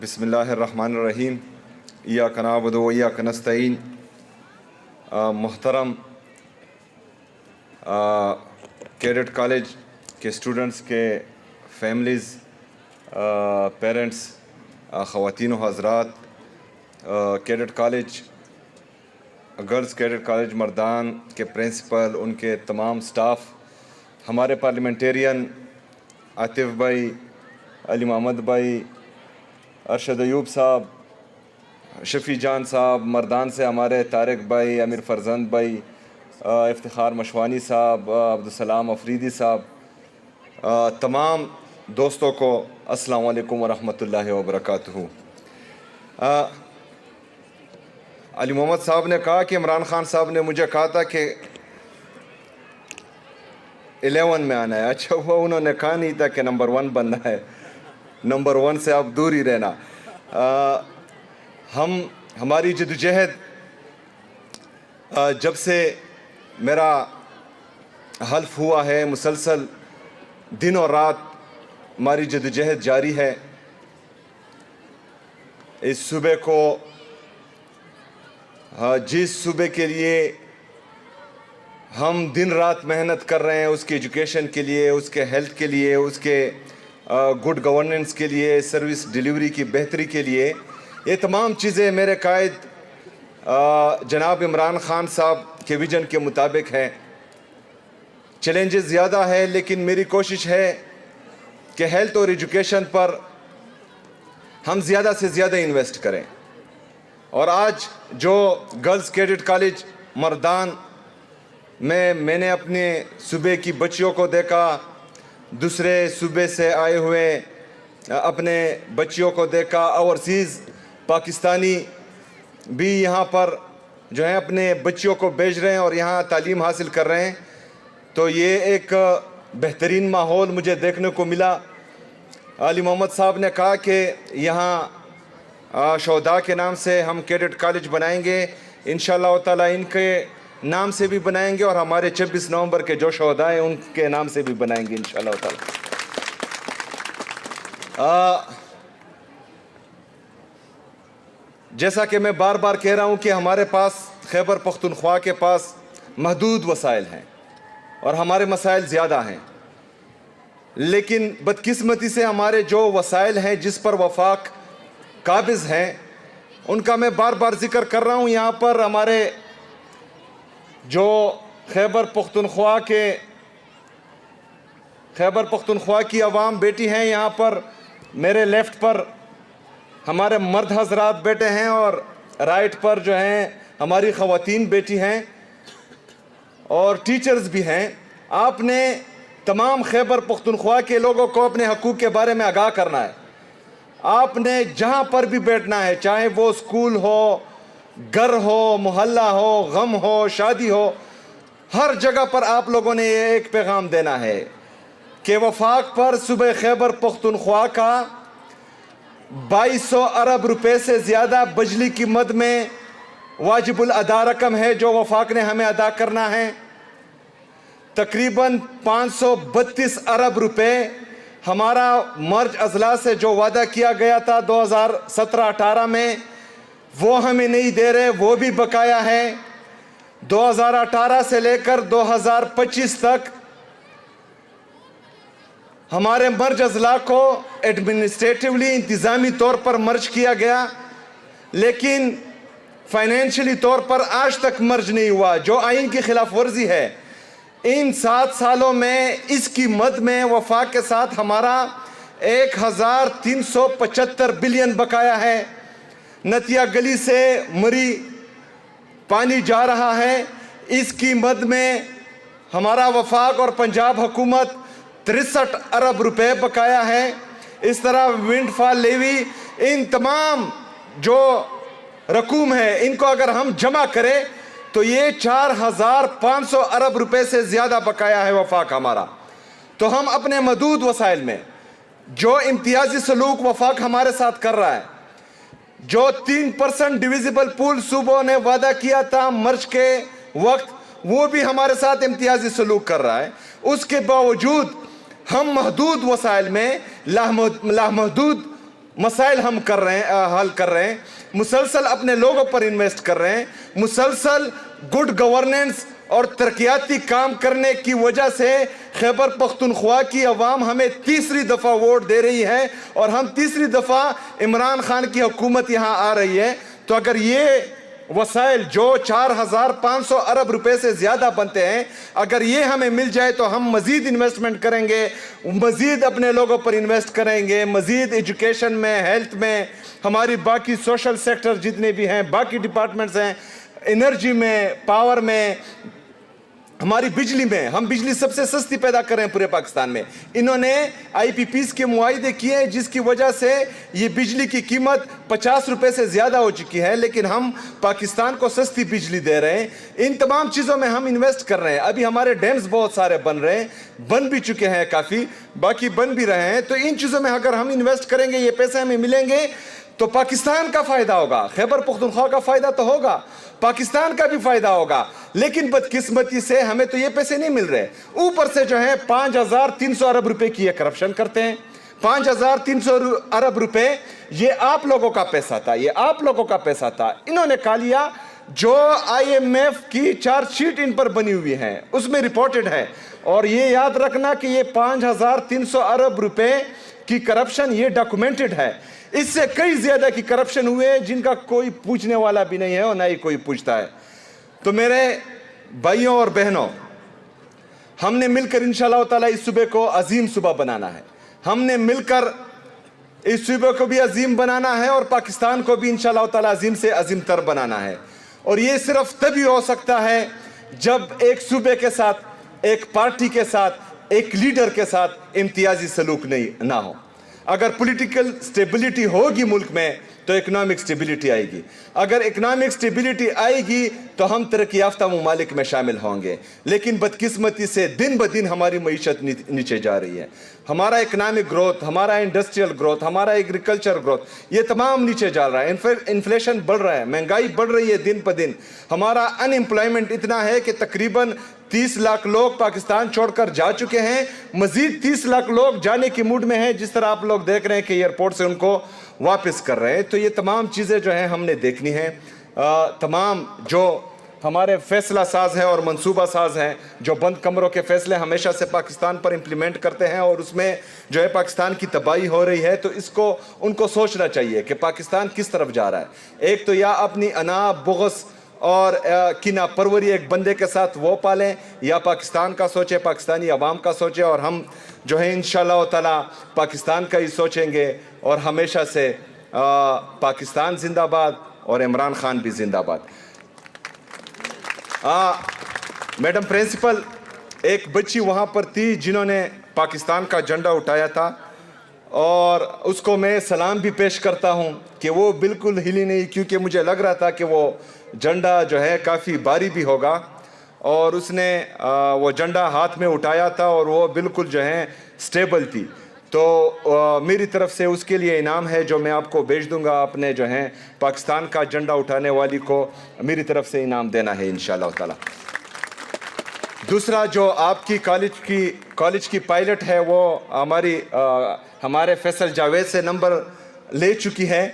بسم اللہ الرحمن الرحیم ایاک نعبد و ایاک نستعین۔ محترم کیڈٹ کالج کے اسٹوڈنٹس کے فیملیز، پیرنٹس، خواتین و حضرات، cadet college girls cadet college Mardan کے پرنسپل، ان کے تمام سٹاف، ہمارے پارلیمنٹیرین عاطف بھائی، علی محمد بھائی، ارشد ایوب صاحب، شفیع جان صاحب، مردان سے ہمارے طارق بھائی، امیر فرزند بھائی، افتخار مشوانی صاحب، عبدالسلام افریدی صاحب، تمام دوستوں کو السلام علیکم ورحمۃ اللہ وبرکاتہ۔ علی محمد صاحب نے کہا کہ عمران خان صاحب نے مجھے کہا تھا کہ 11 میں آنا ہے۔ اچھا، وہ انہوں نے کہا نہیں تھا کہ نمبر 1 بننا ہے، نمبر 1 سے آپ دور ہی رہنا۔ ہماری جدوجہد جب سے میرا حلف ہوا ہے، مسلسل دن اور رات ہماری جدوجہد جاری ہے۔ اس صوبے کو، جس صوبے کے لیے ہم دن رات محنت کر رہے ہیں، اس کی ایجوکیشن کے لیے، اس کے ہیلتھ کے لیے، اس کے گڈ گورننس کے لیے، سروس ڈیلیوری کی بہتری کے لیے، یہ تمام چیزیں میرے قائد جناب عمران خان صاحب کے ویژن کے مطابق ہیں۔ چیلنجز زیادہ ہے، لیکن میری کوشش ہے کہ ہیلتھ اور ایجوکیشن پر ہم زیادہ سے زیادہ انویسٹ کریں۔ اور آج جو گرلز کیڈٹ کالج مردان میں نے اپنے صوبے کی بچیوں کو دیکھا، دوسرے صوبے سے آئے ہوئے اپنے بچیوں کو دیکھا، اوورسیز پاکستانی بھی یہاں پر جو ہیں اپنے بچیوں کو بھیج رہے ہیں اور یہاں تعلیم حاصل کر رہے ہیں، تو یہ ایک بہترین ماحول مجھے دیکھنے کو ملا۔ علی محمد صاحب نے کہا کہ یہاں شہداء کے نام سے ہم کیڈٹ کالج بنائیں گے، انشاءاللہ تعالیٰ ان کے نام سے بھی بنائیں گے، اور ہمارے 26 نومبر کے جو شہداء ہیں ان کے نام سے بھی بنائیں گے انشاءاللہ تعالیٰ۔ جیسا کہ میں بار بار کہہ رہا ہوں کہ ہمارے پاس، خیبر پختونخوا کے پاس محدود وسائل ہیں اور ہمارے مسائل زیادہ ہیں، لیکن بدقسمتی سے ہمارے جو وسائل ہیں جس پر وفاق قابض ہیں، ان کا میں بار بار ذکر کر رہا ہوں۔ یہاں پر ہمارے جو خیبر پختونخوا کی عوام بیٹی ہیں، یہاں پر میرے لیفٹ پر ہمارے مرد حضرات بیٹے ہیں اور رائٹ پر جو ہیں ہماری خواتین بیٹی ہیں اور ٹیچرز بھی ہیں۔ آپ نے تمام خیبر پختونخوا کے لوگوں کو اپنے حقوق کے بارے میں آگاہ کرنا ہے۔ آپ نے جہاں پر بھی بیٹھنا ہے، چاہے وہ اسکول ہو، گھر ہو، محلہ ہو، غم ہو، شادی ہو، ہر جگہ پر آپ لوگوں نے یہ ایک پیغام دینا ہے کہ وفاق پر صوبہ خیبر پختونخوا کا 2200 ارب روپے سے زیادہ بجلی کی مد میں واجب الادا رقم ہے جو وفاق نے ہمیں ادا کرنا ہے۔ تقریباً 532 ارب روپے ہمارا مرج اضلاع سے جو وعدہ کیا گیا تھا 2017-18 میں، وہ ہمیں نہیں دے رہے، وہ بھی بقایا ہے۔ 2018 سے لے کر 2025 تک ہمارے مرج اضلاع کو ایڈمنسٹریٹیولی، انتظامی طور پر مرج کیا گیا، لیکن فائنینشلی طور پر آج تک مرج نہیں ہوا، جو آئین کی خلاف ورزی ہے۔ ان 7 سالوں میں اس کی مد میں وفاق کے ساتھ ہمارا 1375 بلین بقایا ہے۔ نتیہ گلی سے مری پانی جا رہا ہے، اس کی مد میں ہمارا وفاق اور پنجاب حکومت 63 ارب روپے بقایا ہے۔ اس طرح ونڈ فال لیوی، ان تمام جو رقوم ہے ان کو اگر ہم جمع کریں تو یہ 4500 ارب روپے سے زیادہ بقایا ہے وفاق ہمارا۔ تو ہم اپنے محدود وسائل میں جو امتیازی سلوک وفاق ہمارے ساتھ کر رہا ہے، جو 3% ڈیویزیبل پول صوبوں نے وعدہ کیا تھا مرج کے وقت، وہ بھی ہمارے ساتھ امتیازی سلوک کر رہا ہے، اس کے باوجود ہم محدود وسائل میں لامحدود مسائل ہم کر رہے ہیں، حل کر رہے ہیں، مسلسل اپنے لوگوں پر انویسٹ کر رہے ہیں، مسلسل گڈ گورننس اور ترقیاتی کام کرنے کی وجہ سے خیبر پختونخوا کی عوام ہمیں تیسری دفعہ ووٹ دے رہی ہے اور ہم تیسری دفعہ عمران خان کی حکومت یہاں آ رہی ہے۔ تو اگر یہ وسائل جو 4,500 ارب روپے سے زیادہ بنتے ہیں، اگر یہ ہمیں مل جائے تو ہم مزید انویسٹمنٹ کریں گے، مزید اپنے لوگوں پر انویسٹ کریں گے، مزید ایجوکیشن میں، ہیلتھ میں، ہماری باقی سوشل سیکٹر جتنے بھی ہیں، باقی ڈپارٹمنٹس ہیں، انرجی میں، پاور میں، ہماری بجلی میں، ہم بجلی سب سے سستی پیدا کر رہے ہیں پورے پاکستان میں۔ انہوں نے آئی پی پیز کے معاہدے کیے ہیں جس کی وجہ سے یہ بجلی کی قیمت 50 روپے سے زیادہ ہو چکی ہے، لیکن ہم پاکستان کو سستی بجلی دے رہے ہیں۔ ان تمام چیزوں میں ہم انویسٹ کر رہے ہیں۔ ابھی ہمارے ڈیمز بہت سارے بن رہے ہیں، بن بھی چکے ہیں کافی، باقی بن بھی رہے ہیں۔ تو ان چیزوں میں اگر ہم انویسٹ کریں گے، یہ پیسے ہمیں ملیں گے تو پاکستان کا فائدہ ہوگا، خیبر پختونخوا کا فائدہ تو ہوگا، پاکستان کا بھی فائدہ ہوگا۔ لیکن بدقسمتی سے ہمیں تو یہ پیسے نہیں مل رہے، اوپر سے جو ہے 5,300 ارب روپے کی یہ کرپشن کرتے ہیں۔ 5,300 ارب روپے یہ آپ لوگوں کا پیسہ تھا، یہ آپ لوگوں کا پیسہ تھا۔ انہوں نے کہا لیا، جو آئی ایم ایف کی چارج شیٹ ان پر بنی ہوئی ہے اس میں رپورٹڈ ہے، اور یہ یاد رکھنا کہ یہ 5,300 ارب روپے کی کرپشن یہ ڈاکومنٹڈ ہے۔ اس سے کئی زیادہ کی کرپشن ہوئے جن کا کوئی پوچھنے والا بھی نہیں ہے اور نہ ہی کوئی پوچھتا ہے۔ تو میرے بھائیوں اور بہنوں، ہم نے مل کر انشاءاللہ تعالیٰ اس صوبے کو عظیم صوبہ بنانا ہے۔ ہم نے مل کر اس صوبے کو بھی عظیم بنانا ہے اور پاکستان کو بھی انشاءاللہ تعالیٰ عظیم سے عظیم تر بنانا ہے۔ اور یہ صرف تبھی ہو سکتا ہے جب ایک صوبے کے ساتھ، ایک پارٹی کے ساتھ، ایک لیڈر کے ساتھ امتیازی سلوک نہ ہو۔ اگر پولیٹیکل سٹیبلٹی ہوگی ملک میں تو اکنامک سٹیبلٹی آئے گی، اگر اکنامک سٹیبلٹی آئے گی تو ہم ترقی یافتہ ممالک میں شامل ہوں گے۔ لیکن بدقسمتی سے دن بدن ہماری معیشت نیچے جا رہی ہے، ہمارا اکنامک گروتھ، ہمارا انڈسٹریل گروتھ، ہمارا ایگریکلچر گروتھ، یہ تمام نیچے جا رہا ہے۔ انفلیشن بڑھ رہا ہے، مہنگائی بڑھ رہی ہے دن بدن، ہمارا ان امپلائمنٹ اتنا ہے کہ تقریباً 30 لاکھ لوگ پاکستان چھوڑ کر جا چکے ہیں، مزید 30 لاکھ لوگ جانے کی موڈ میں ہیں، جس طرح آپ لوگ دیکھ رہے ہیں کہ ایئرپورٹ سے ان کو واپس کر رہے ہیں۔ تو یہ تمام چیزیں جو ہیں ہم نے دیکھنی ہیں۔ تمام جو ہمارے فیصلہ ساز ہیں اور منصوبہ ساز ہیں، جو بند کمروں کے فیصلے ہمیشہ سے پاکستان پر امپلیمنٹ کرتے ہیں اور اس میں جو ہے پاکستان کی تباہی ہو رہی ہے، تو ان کو سوچنا چاہیے کہ پاکستان کس طرف جا رہا ہے۔ ایک تو یا اپنی انا، بغض اور کینہ پروری ایک بندے کے ساتھ وہ پالیں، یا پاکستان کا سوچیں، پاکستانی عوام کا سوچیں، اور ہم جو ہے انشاءاللہ تعالی پاکستان کا ہی سوچیں گے۔ اور ہمیشہ سے پاکستان زندہ باد اور عمران خان بھی زندہ باد۔ میڈم پرنسپل، ایک بچی وہاں پر تھی جنہوں نے پاکستان کا جھنڈا اٹھایا تھا، اور اس کو میں سلام بھی پیش کرتا ہوں کہ وہ بالکل ہلی نہیں، کیونکہ مجھے لگ رہا تھا کہ وہ جھنڈا جو ہے کافی بھاری بھی ہوگا، اور اس نے وہ جھنڈا ہاتھ میں اٹھایا تھا اور وہ بالکل جو ہے سٹیبل تھی۔ تو میری طرف سے اس کے لیے انعام ہے جو میں آپ کو بھیج دوں گا، اپنے جو ہیں پاکستان کا جھنڈا اٹھانے والی کو میری طرف سے انعام دینا ہے انشاءاللہ تعالی۔ دوسرا، جو آپ کی کالج کی پائلٹ ہے، وہ ہمارے فیصل جاوید سے نمبر لے چکی ہے،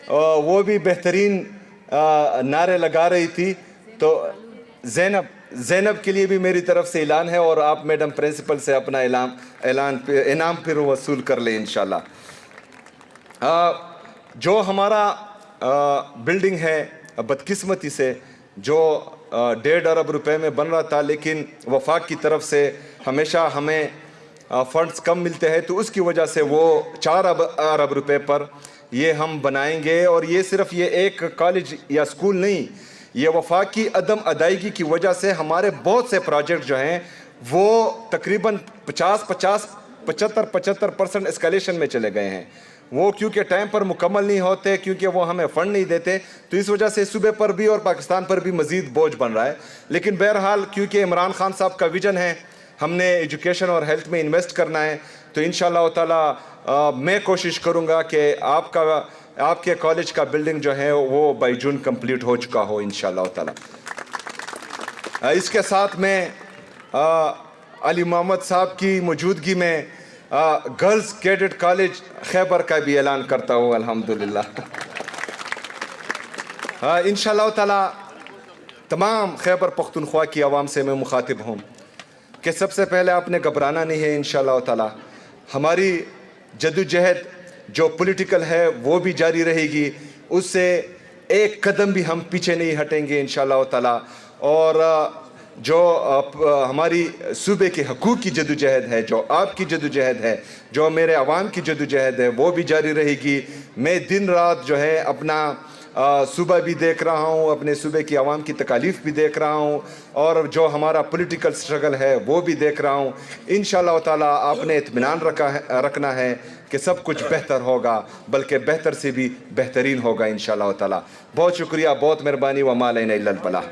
وہ بھی بہترین نعرے لگا رہی تھی۔ تو زینب کے لیے بھی میری طرف سے اعلان ہے، اور آپ میڈم پرنسپل سے اپنا انعام پھر وصول کر لیں انشاءاللہ۔ جو ہمارا بلڈنگ ہے، بدقسمتی سے جو 1.5 ارب روپے میں بن رہا تھا، لیکن وفاق کی طرف سے ہمیشہ ہمیں فنڈز کم ملتے ہیں، تو اس کی وجہ سے وہ 4 ارب روپے پر یہ ہم بنائیں گے۔ اور یہ صرف یہ ایک کالج یا سکول نہیں، یہ وفاق کی عدم ادائیگی کی وجہ سے ہمارے بہت سے پروجیکٹ جو ہیں وہ تقریباً 75% اسکیلیشن میں چلے گئے ہیں۔ وہ کیونکہ ٹائم پر مکمل نہیں ہوتے، کیونکہ وہ ہمیں فنڈ نہیں دیتے، تو اس وجہ سے صوبے پر بھی اور پاکستان پر بھی مزید بوجھ بن رہا ہے۔ لیکن بہرحال کیونکہ عمران خان صاحب کا ویژن ہے، ہم نے ایجوکیشن اور ہیلتھ میں انویسٹ کرنا ہے، تو انشاءاللہ تعالی میں کوشش کروں گا کہ آپ کے کالج کا بلڈنگ جو ہے وہ بائی جون کمپلیٹ ہو چکا ہو انشاءاللہ تعالی۔ اس کے ساتھ میں علی محمد صاحب کی موجودگی میں گرلز کیڈٹ کالج خیبر کا بھی اعلان کرتا ہوں الحمدللہ. انشاءاللہ تعالی تمام خیبر پختونخوا کی عوام سے میں مخاطب ہوں کہ سب سے پہلے آپ نے گھبرانا نہیں ہے. انشاءاللہ تعالی ہماری جدوجہد جو پولیٹیکل ہے وہ بھی جاری رہے گی, اس سے ایک قدم بھی ہم پیچھے نہیں ہٹیں گے انشاءاللہ تعالی. اور جو ہماری صوبے کے حقوق کی جدوجہد ہے, جو آپ کی جدوجہد ہے, جو میرے عوام کی جدوجہد ہے, وہ بھی جاری رہے گی. میں دن رات جو ہے اپنا صوبہ بھی دیکھ رہا ہوں, اپنے صوبے کی عوام کی تکالیف بھی دیکھ رہا ہوں, اور جو ہمارا پولیٹیکل سٹرگل ہے وہ بھی دیکھ رہا ہوں. انشاءاللہ تعالی آپ نے اطمینان رکھنا ہے کہ سب کچھ بہتر ہوگا, بلکہ بہتر سے بھی بہترین ہوگا انشاءاللہ تعالی. بہت شکریہ, بہت مہربانی. وما علینا الا البلاغ.